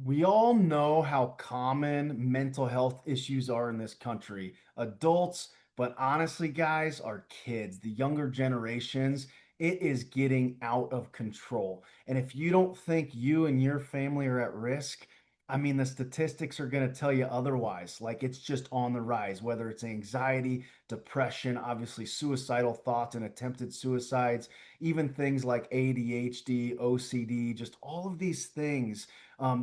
We all know how common mental health issues are in this country. Adults, but honestly, guys, our kids, the younger generations, it is getting out of control. And if you don't think you and your family are at risk, I mean, the statistics are going to tell you otherwise. Like it's just on the rise, whether it's anxiety, depression, obviously suicidal thoughts and attempted suicides, even things like ADHD, OCD, just all of these things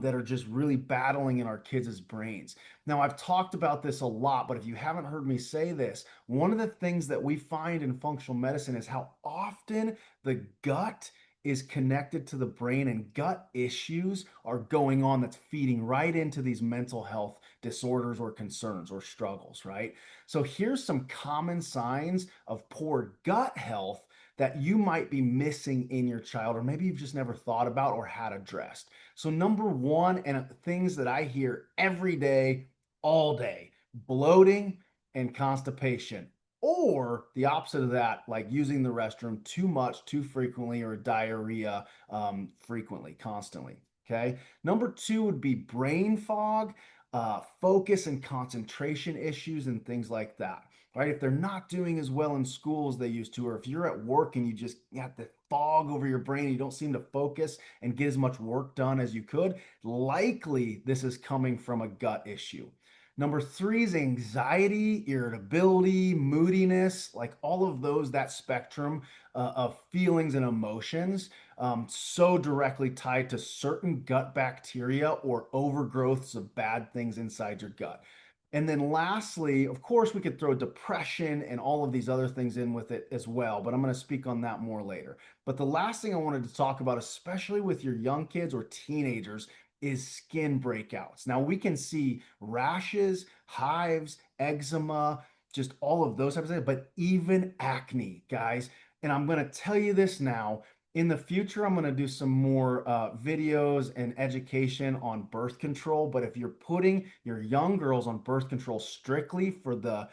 that are just really battling in our kids' brains. Now, I've talked about this a lot, but if you haven't heard me say this, one of the things that we find in functional medicine is how often the gut is connected to the brain and gut issues are going on that's feeding right into these mental health disorders or concerns or struggles, right? So here's some common signs of poor gut health that you might be missing in your child, or maybe you've just never thought about or had addressed. So, number one, and things that I hear every day, all day, bloating and constipation. Or the opposite of that, like using the restroom too much, too frequently, or diarrhea frequently, constantly. Okay. Number two would be brain fog, focus and concentration issues, and things like that. Right? If they're not doing as well in school as they used to, or if you're at work and you have the fog over your brain, you don't seem to focus and get as much work done as you could, likely this is coming from a gut issue. Number three is anxiety, irritability, moodiness, like all of those, that spectrum of feelings and emotions, so directly tied to certain gut bacteria or overgrowths of bad things inside your gut. And then lastly, of course, we could throw depression and all of these other things in with it as well, but I'm going to speak on that more later. But the last thing I wanted to talk about, especially with your young kids or teenagers, is skin breakouts. Now, we can see rashes, hives, eczema, just all of those types of things, but even acne, guys. And I'm going to tell you this now. In the future, I'm going to do some more videos and education on birth control. But if you're putting your young girls on birth control strictly for the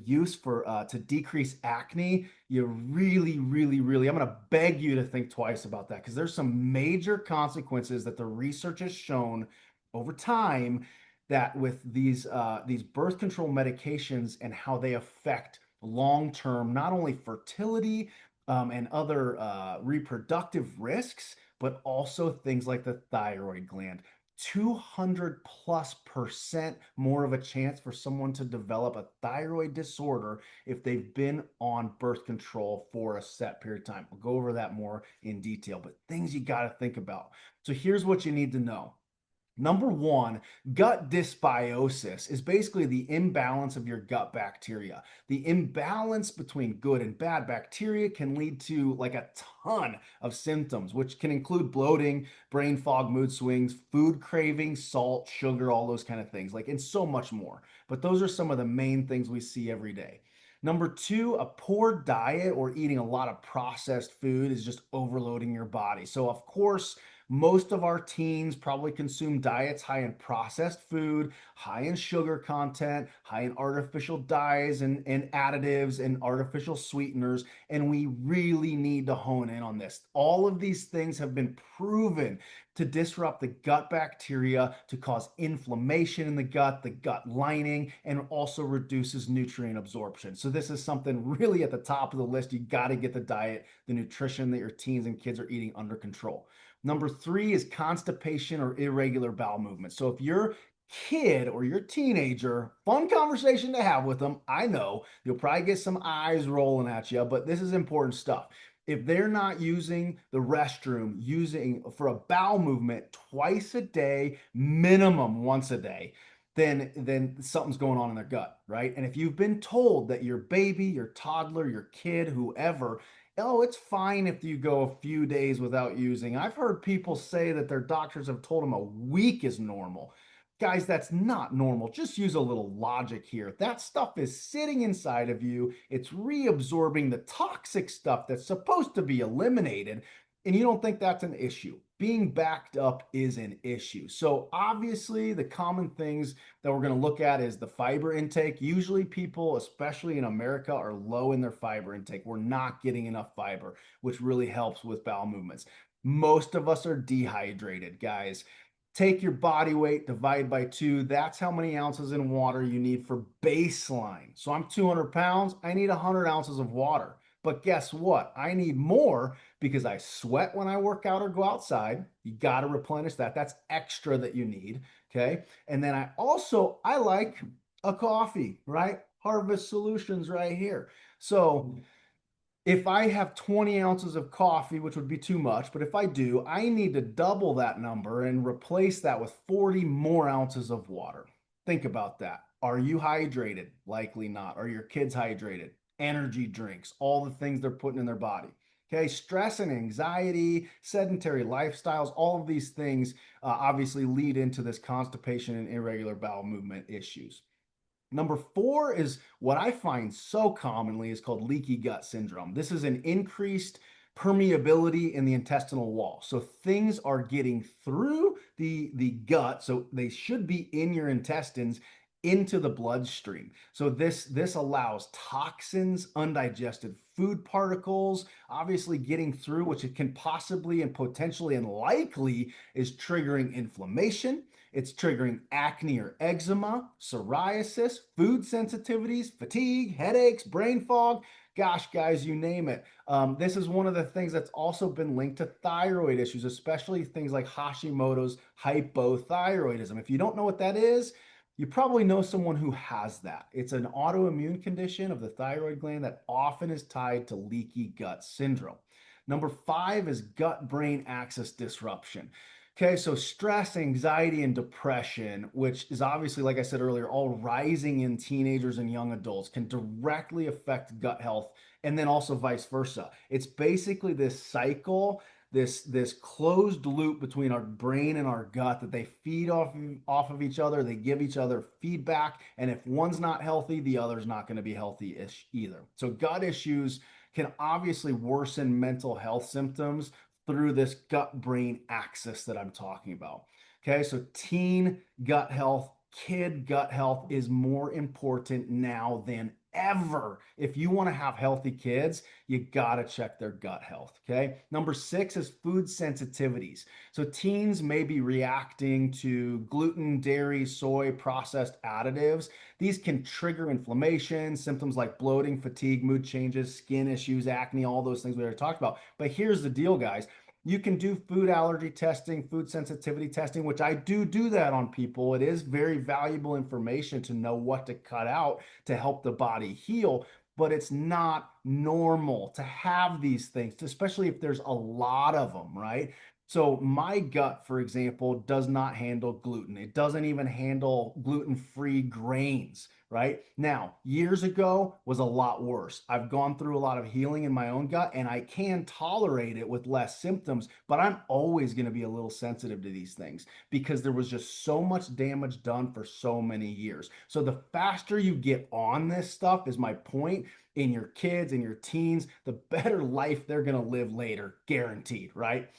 use for to decrease acne, you really, really, really, I'm going to beg you to think twice about that because there's some major consequences that the research has shown over time that with these birth control medications and how they affect long term not only fertility and other reproductive risks, but also things like the thyroid gland. 200+% more of a chance for someone to develop a thyroid disorder if they've been on birth control for a set period of time. We'll go over that more in detail, but things you got to think about. So here's what you need to know. Number one, gut dysbiosis is basically the imbalance of your gut bacteria. The imbalance between good and bad bacteria can lead to like a ton of symptoms, which can include bloating, brain fog, mood swings, food cravings, salt, sugar, all those kind of things, like, and so much more. But those are some of the main things we see every day. Number two, a poor diet or eating a lot of processed food is just overloading your body. So, of course, most of our teens probably consume diets high in processed food, high in sugar content, high in artificial dyes and additives and artificial sweeteners. And we really need to hone in on this. All of these things have been proven to disrupt the gut bacteria, to cause inflammation in the gut lining, and also reduces nutrient absorption. So, this is something really at the top of the list. You got to get the diet, the nutrition that your teens and kids are eating under control. Number three is constipation or irregular bowel movement. So if your kid or your teenager, fun conversation to have with them. I know you'll probably get some eyes rolling at you, but this is important stuff. If they're not using the restroom, using for a bowel movement twice a day, minimum once a day, then something's going on in their gut, right? And if you've been told that your baby, your toddler, your kid, whoever, oh, it's fine if you go a few days without using. I've heard people say that their doctors have told them a week is normal. Guys, that's not normal. Just use a little logic here. That stuff is sitting inside of you. It's reabsorbing the toxic stuff that's supposed to be eliminated. And you don't think that's an issue. Being backed up is an issue. So, obviously, the common things that we're going to look at is the fiber intake. Usually, people, especially in America, are low in their fiber intake. We're not getting enough fiber, which really helps with bowel movements. Most of us are dehydrated, guys. Take your body weight, divide by two. That's how many ounces in water you need for baseline. So I'm 200 pounds. I need 100 ounces of water. But guess what? I need more because I sweat when I work out or go outside. You got to replenish that. That's extra that you need. Okay. And then I like a coffee, right? Harvest Solutions right here. So if I have 20 ounces of coffee, which would be too much, but if I do, I need to double that number and replace that with 40 more ounces of water. Think about that. Are you hydrated? Likely not. Are your kids hydrated? Energy drinks, all the things they're putting in their body. Okay, stress and anxiety, sedentary lifestyles, all of these things obviously lead into this constipation and irregular bowel movement issues. Number four is what I find so commonly is called leaky gut syndrome. This is an increased permeability in the intestinal wall. So things are getting through the gut, so they should be in your intestines into the bloodstream. So this allows toxins, undigested food particles, obviously getting through, which it can possibly and potentially and likely is triggering inflammation. It's triggering acne or eczema, psoriasis, food sensitivities, fatigue, headaches, brain fog. Gosh, guys, you name it. This is one of the things that's also been linked to thyroid issues, especially things like Hashimoto's hypothyroidism. If you don't know what that is, you probably know someone who has that. It's an autoimmune condition of the thyroid gland that often is tied to leaky gut syndrome. Number five is gut brain axis disruption. Okay, so stress, anxiety, and depression, which is obviously, like I said earlier, all rising in teenagers and young adults, can directly affect gut health and then also vice versa. It's basically this cycle, this closed loop between our brain and our gut that they feed off of each other. They give each other feedback, and if one's not healthy, the other's not going to be healthy-ish either. So gut issues can obviously worsen mental health symptoms through this gut brain axis that I'm talking about. Okay, so teen gut health, kid gut health is more important now than ever. If you want to have healthy kids, you got to check their gut health. Okay, number six is food sensitivities. So teens may be reacting to gluten, dairy, soy, processed additives. These can trigger inflammation, symptoms like bloating, fatigue, mood changes, skin issues, acne, all those things we already talked about. But here's the deal, guys. You can do food allergy testing, food sensitivity testing, which I do that on people. It is very valuable information to know what to cut out to help the body heal, but it's not normal to have these things, especially if there's a lot of them, right? So my gut, for example, does not handle gluten. It doesn't even handle gluten-free grains, right? Now, years ago was a lot worse. I've gone through a lot of healing in my own gut and I can tolerate it with less symptoms, but I'm always going to be a little sensitive to these things because there was just so much damage done for so many years. So the faster you get on this stuff is my point in your kids and your teens, the better life they're going to live later, guaranteed, right?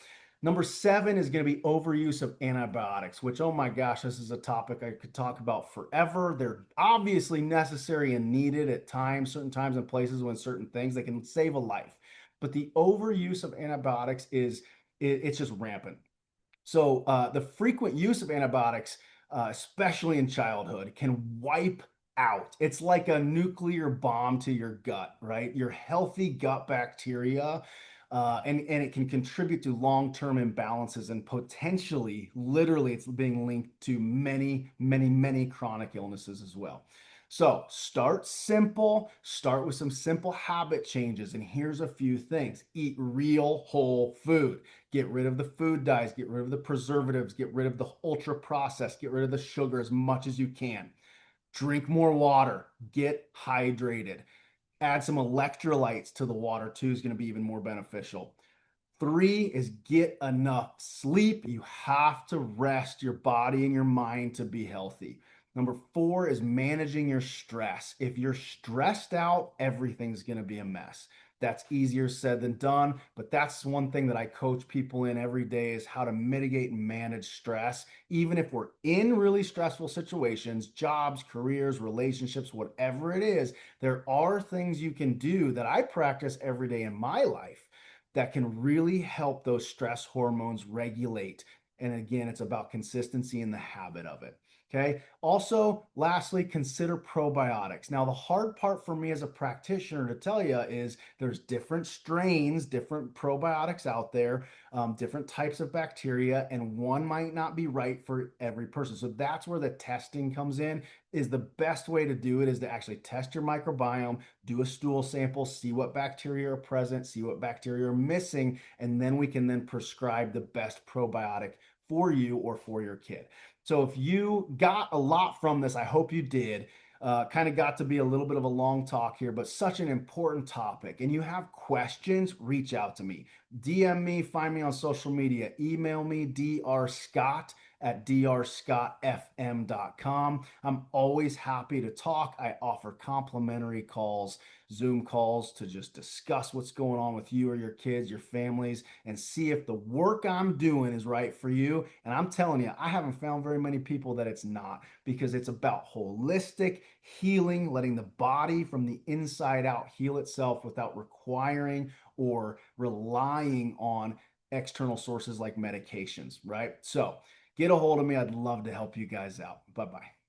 Number seven is going to be overuse of antibiotics, which, oh my gosh, this is a topic I could talk about forever. They're obviously necessary and needed at times, certain times and places when certain things they can save a life. But the overuse of antibiotics it's just rampant. So the frequent use of antibiotics, especially in childhood, can wipe out. It's like a nuclear bomb to your gut, right? Your healthy gut bacteria, and it can contribute to long-term imbalances and potentially, literally, it's being linked to many chronic illnesses as well. So start simple, start with some simple habit changes. And here's a few things. Eat real whole food. Get rid of the food dyes, get rid of the preservatives, get rid of the ultra processed, get rid of the sugar as much as you can. Drink more water, get hydrated. Add some electrolytes to the water too is going to be even more beneficial. Three is get enough sleep. You have to rest your body and your mind to be healthy. Number four is managing your stress. If you're stressed out, everything's going to be a mess. That's easier said than done, but that's one thing that I coach people in every day is how to mitigate and manage stress. Even if we're in really stressful situations, jobs, careers, relationships, whatever it is, there are things you can do that I practice every day in my life that can really help those stress hormones regulate And again, it's about consistency and the habit of it. Okay. Also, lastly, consider probiotics. Now, the hard part for me as a practitioner to tell you is there's different strains, different probiotics out there, different types of bacteria, and one might not be right for every person. So that's where the testing comes in. Is the best way to do it is to actually test your microbiome, do a stool sample, see what bacteria are present, see what bacteria are missing, and then we can then prescribe the best probiotic for you or for your kid. So if you got a lot from this, I hope you did. Kind of got to be a little bit of a long talk here, but such an important topic. And you have questions, reach out to me. DM me, find me on social media, email me, drscott at drscottfm.com. I'm always happy to talk. I offer complimentary calls, Zoom calls to just discuss what's going on with you or your kids, your families, and see if the work I'm doing is right for you. And I'm telling you, I haven't found very many people that it's not, because it's about holistic healing, letting the body from the inside out heal itself without requiring or relying on external sources like medications, right? So get a hold of me. I'd love to help you guys out. Bye bye.